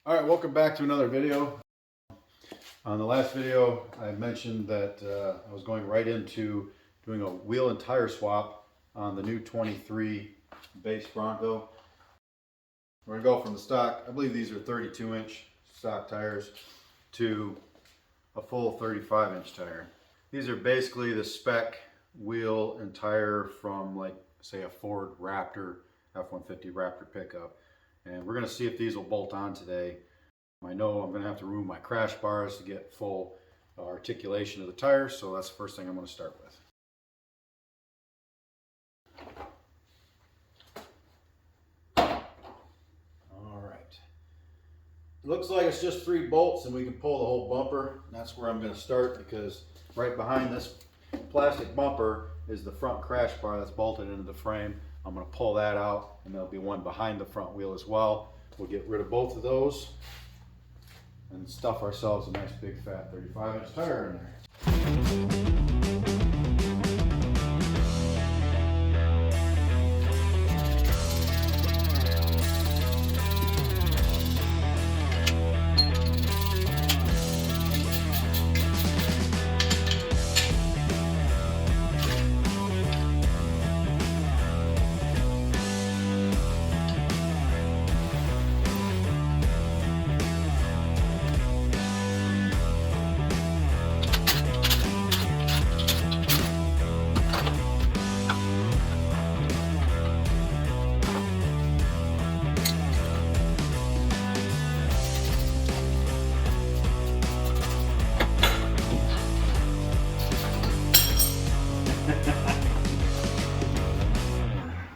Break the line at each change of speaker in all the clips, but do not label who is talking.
All right, welcome back to another video. On the last video, I mentioned that I was going right into doing a wheel and tire swap on the new 23 base Bronco. We're gonna go from the stock, I believe these are 32-inch stock tires, to a full 35-inch tire. These are basically the spec wheel and tire from, like, say, a Ford Raptor, F-150 Raptor pickup. And we're gonna see if these will bolt on today. I know I'm going to have to remove my crash bars to get full articulation of the tires, so that's the first thing I'm going to start with. All right. It looks like it's just 3 bolts and we can pull the whole bumper. That's where I'm going to start, because right behind this plastic bumper is the front crash bar that's bolted into the frame. I'm going to pull that out, and there'll be one behind the front wheel as well. We'll get rid of both of those and stuff ourselves a nice big fat 35-inch tire in there.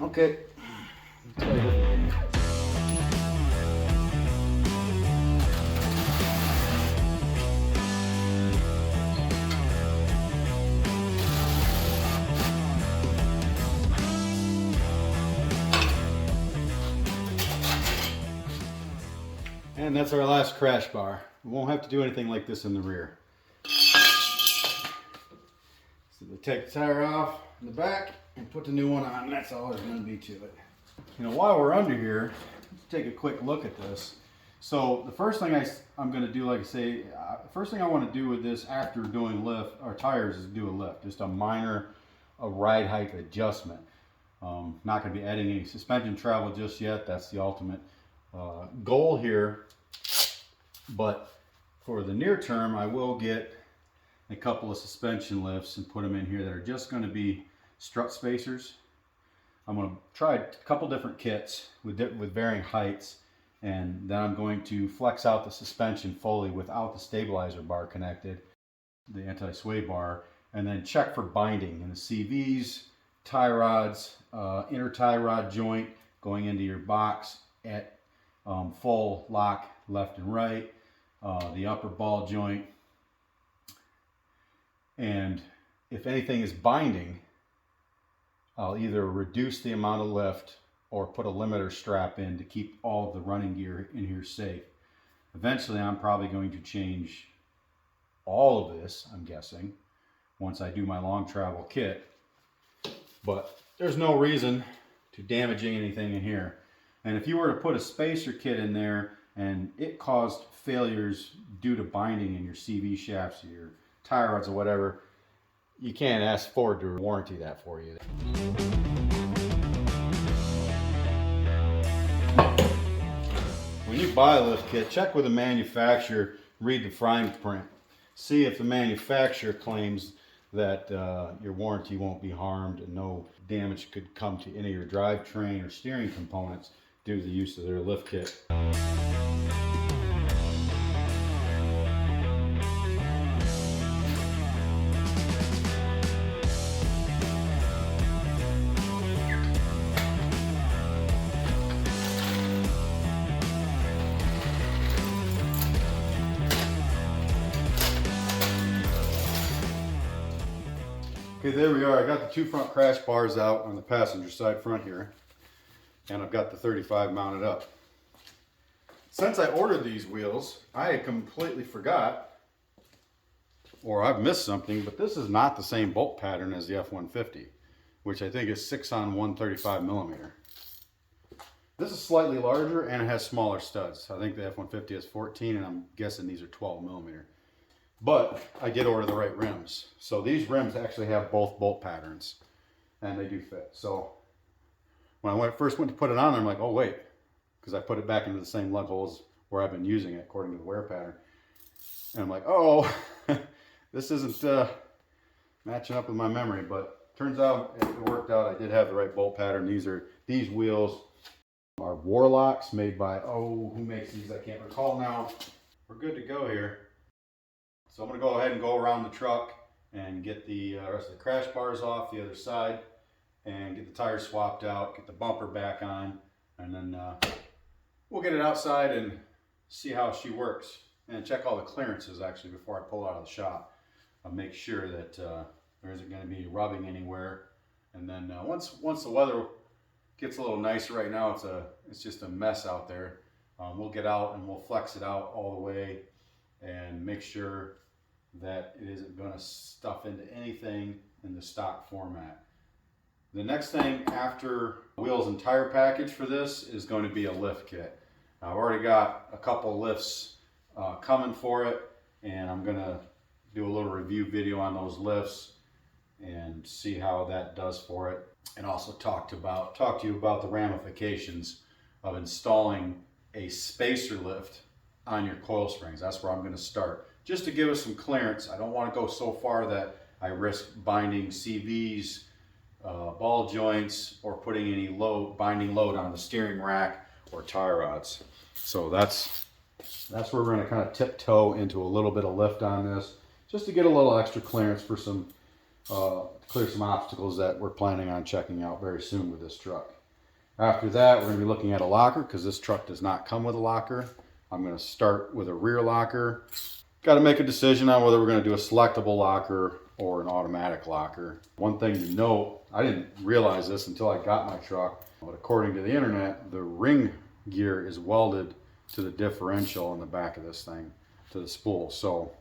Okay. And that's our last crash bar. We won't have to do anything like this in the rear. So we take the tire off in the back and put the new one on, and that's all there's going to be to it. You know, while we're under here, let's take a quick look at this. So the first thing I'm going to do, like I say, first thing I want to do with this after doing lift or tires is do a lift, just a minor ride height adjustment. Not going to be adding any suspension travel just yet. That's the ultimate goal here. But for the near term, I will get a couple of suspension lifts and put them in here that are just going to be strut spacers. I'm going to try a couple different kits with varying heights, and then I'm going to flex out the suspension fully without the stabilizer bar connected, the anti-sway bar, and then check for binding in the CVs, tie rods, inner tie rod joint going into your box at full lock left and right, the upper ball joint, and if anything is binding, I'll either reduce the amount of lift or put a limiter strap in to keep all of the running gear in here safe. Eventually, I'm probably going to change all of this, I'm guessing, once I do my long travel kit. But there's no reason to damaging anything in here. And if you were to put a spacer kit in there and it caused failures due to binding in your CV shafts or your tire rods or whatever, you can't ask Ford to warranty that for you. When you buy a lift kit, check with the manufacturer, read the fine print. See if the manufacturer claims that your warranty won't be harmed and no damage could come to any of your drivetrain or steering components due to the use of their lift kit. Okay, there we are. I got the 2 front crash bars out on the passenger side front here, and I've got the 35 mounted up. Since I ordered these wheels, I had completely forgot, or I've missed something, but this is not the same bolt pattern as the F-150, which I think is 6 on 135 millimeter. This is slightly larger and it has smaller studs. I think the F-150 has 14 and I'm guessing these are 12 millimeter. But I did order the right rims. So these rims actually have both bolt patterns and they do fit. So when I first went to put it on, I'm like, oh wait, because I put it back into the same lug holes where I've been using it according to the wear pattern. And I'm like, oh, this isn't matching up with my memory, but turns out it worked out. I did have the right bolt pattern. These wheels are Warlocks made by, oh, who makes these? I can't recall now. We're good to go here. So I'm gonna go ahead and go around the truck and get the rest of the crash bars off the other side and get the tires swapped out, get the bumper back on, and then we'll get it outside and see how she works and check all the clearances actually before I pull it out of the shop. I'll make sure that there isn't going to be rubbing anywhere. And then once the weather gets a little nicer, right now it's just a mess out there. We'll get out and we'll flex it out all the way and make sure that it isn't going to stuff into anything in the stock format. The next thing after wheels and tire package for this is going to be a lift kit. I've already got a couple lifts coming for it, and I'm going to do a little review video on those lifts and see how that does for it, and also talk to you about the ramifications of installing a spacer lift on your coil springs. That's where I'm going to start, just to give us some clearance. I don't want to go so far that I risk binding CVs, ball joints, or putting any binding load on the steering rack or tie rods. So that's where we're going to kind of tiptoe into a little bit of lift on this, just to get a little extra clearance for some clear some obstacles that we're planning on checking out very soon with this truck. After that, we're going to be looking at a locker, because this truck does not come with a locker. I'm going to start with a rear locker. Got to make a decision on whether we're going to do a selectable locker or an automatic locker. One thing to note, I didn't realize this until I got my truck, but according to the internet, the ring gear is welded to the differential in the back of this thing, to the spool. So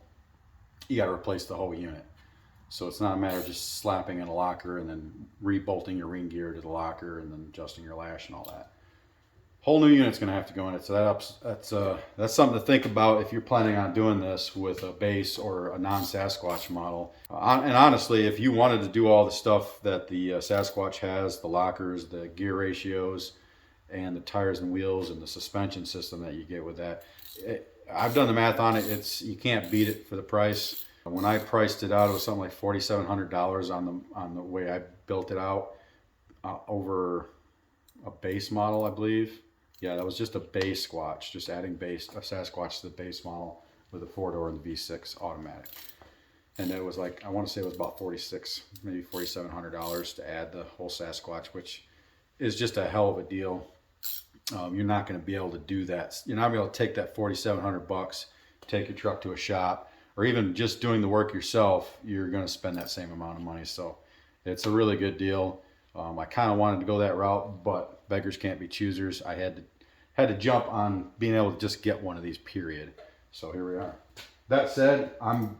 you got to replace the whole unit. So it's not a matter of just slapping in a locker and then rebolting your ring gear to the locker and then adjusting your lash and all that. Whole new unit's going to have to go in it. So that's something to think about if you're planning on doing this with a base or a non-Sasquatch model. And honestly, if you wanted to do all the stuff that the Sasquatch has, the lockers, the gear ratios, and the tires and wheels and the suspension system that you get with that, I've done the math on it. You can't beat it for the price. When I priced it out, it was something like $4,700 on the way I built it out over a base model, I believe. Yeah, that was just a base Squatch, just adding a Sasquatch to the base model with a 4-door and the V6 automatic. And it was like, I want to say it was about $4,600, maybe $4,700 to add the whole Sasquatch, which is just a hell of a deal. You're not going to be able to do that. You're not going to be able to take that $4,700, take your truck to a shop, or even just doing the work yourself. You're going to spend that same amount of money. So it's a really good deal. I kind of wanted to go that route, but beggars can't be choosers. I had to jump on being able to just get one of these, period. So here we are. That said, I'm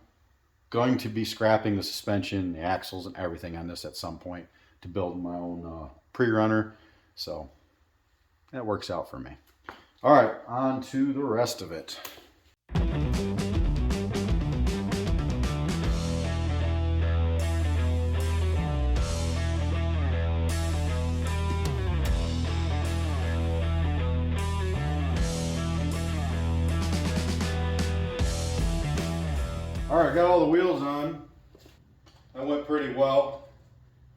going to be scrapping the suspension, the axles, and everything on this at some point to build my own pre-runner. So that works out for me. All right, on to the rest of it. All right, got all the wheels on. That went pretty well.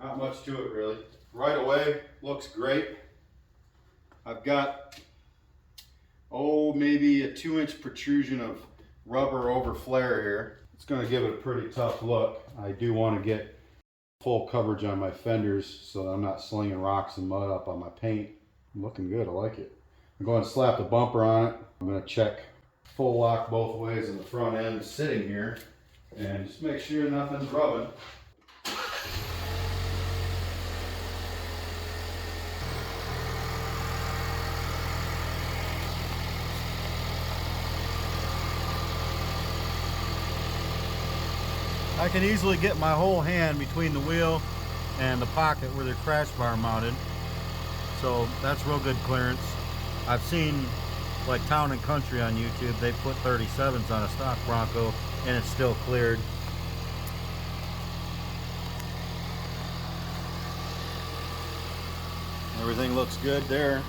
Not much to it really. Right away, looks great. I've got, maybe a 2-inch protrusion of rubber over flare here. It's going to give it a pretty tough look. I do want to get full coverage on my fenders so that I'm not slinging rocks and mud up on my paint. Looking good, I like it. I'm going to slap the bumper on it. I'm going to check full lock both ways in the front end sitting here and just make sure nothing's rubbing. I can easily get my whole hand between the wheel and the pocket where the crash bar mounted.
So that's real good clearance. I've seen like Town and Country on YouTube, they put 37s on a stock Bronco and it's still cleared. Everything looks good there.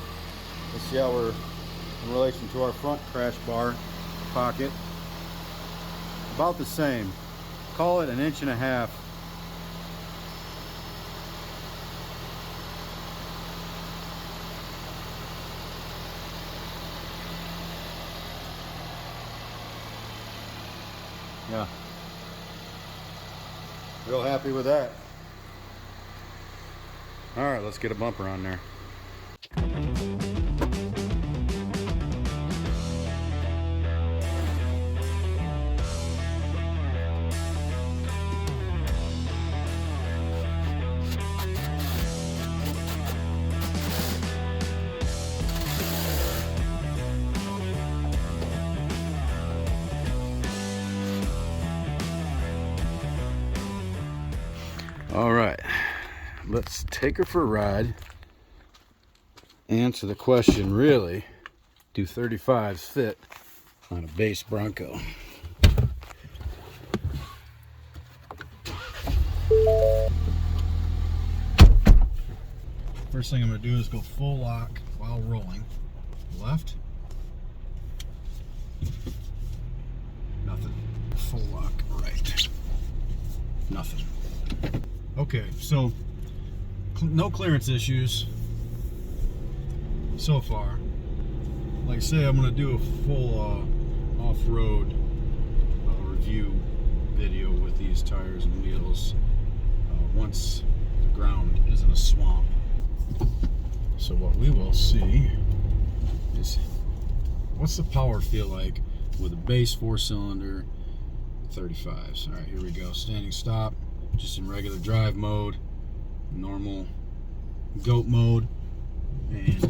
Let's see how we're in relation to our front crash bar pocket. About the same. Call it 1.5 inches. Yeah. Real happy with that. All right, let's get a bumper on there. All right, let's take her for a ride. Answer the question, really, do 35s fit on a base Bronco? First thing I'm going to do is go full lock while rolling. Left. Nothing. Full lock right. Nothing. Okay, so no clearance issues so far. Like I say, I'm going to do a full off-road review video with these tires and wheels once the ground is in a swamp. So what we will see is what's the power feel like with a base 4-cylinder 35s. All right, here we go. Standing stop, just in regular drive mode, normal goat mode, and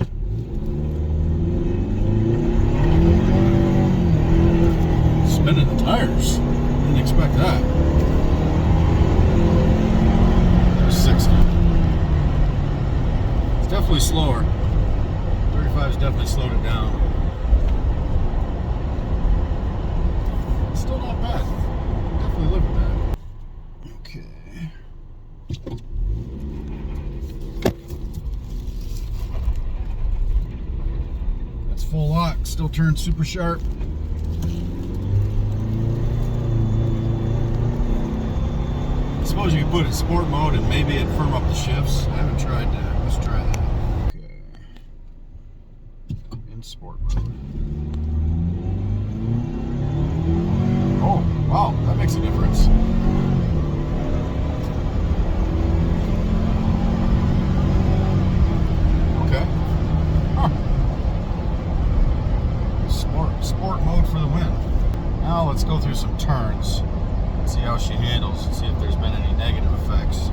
spinning the tires. Didn't expect that. There's 60. It's definitely slower. 35's definitely slowed it down. It's still not bad. Definitely live with that. That's full lock, still turns super sharp. I suppose you could put it in sport mode and maybe it'd firm up the shifts. I haven't tried that. Let's try that. Okay. In sport mode. Oh, wow, that makes a difference. Sport mode for the win. Now let's go through some turns, see how she handles, and see if there's been any negative effects.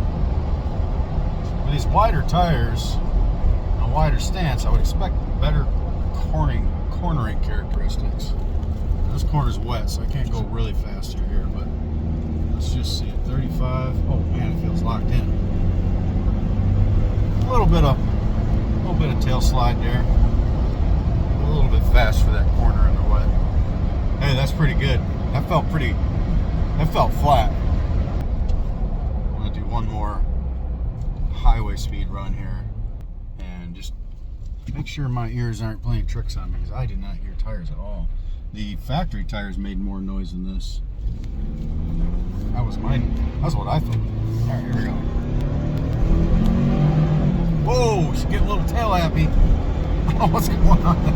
With these wider tires and a wider stance, I would expect better cornering characteristics. This corner's wet, so I can't go really fast through here, but let's just see it. 35. Oh man, it feels locked in. A little bit of tail slide there. A little bit fast for that corner in the wet. Hey, that's pretty good. That felt flat. I'm gonna do one more highway speed run here and just make sure my ears aren't playing tricks on me, because I did not hear tires at all. The factory tires made more noise than this. That's what I thought. All right, here we go. Whoa, she's getting a little tail happy. Oh, what's going on there?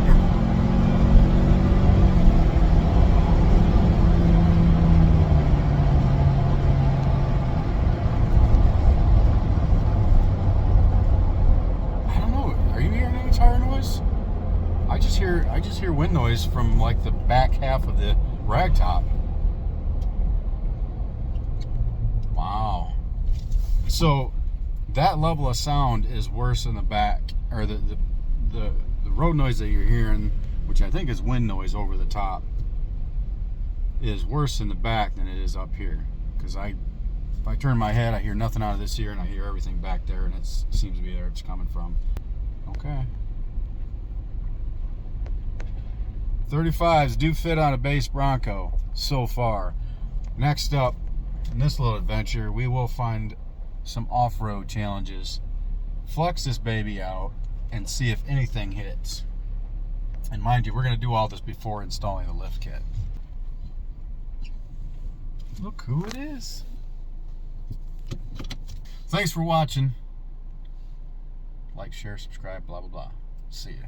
I don't know. Are you hearing any tire noise? I just hear wind noise from like the back half of the rag top. Wow. So that level of sound is worse in the back, or the road noise that you're hearing, which I think is wind noise over the top, is worse in the back than it is up here. Because if I turn my head, I hear nothing out of this ear, and I hear everything back there, and it seems to be there it's coming from. Okay. 35s do fit on a base Bronco so far. Next up, in this little adventure, we will find some off-road challenges. Flex this baby out and see if anything hits. And mind you, we're going to do all this before installing the lift kit. Look who it is. Thanks for watching. Like, share, subscribe, blah, blah, blah. See ya.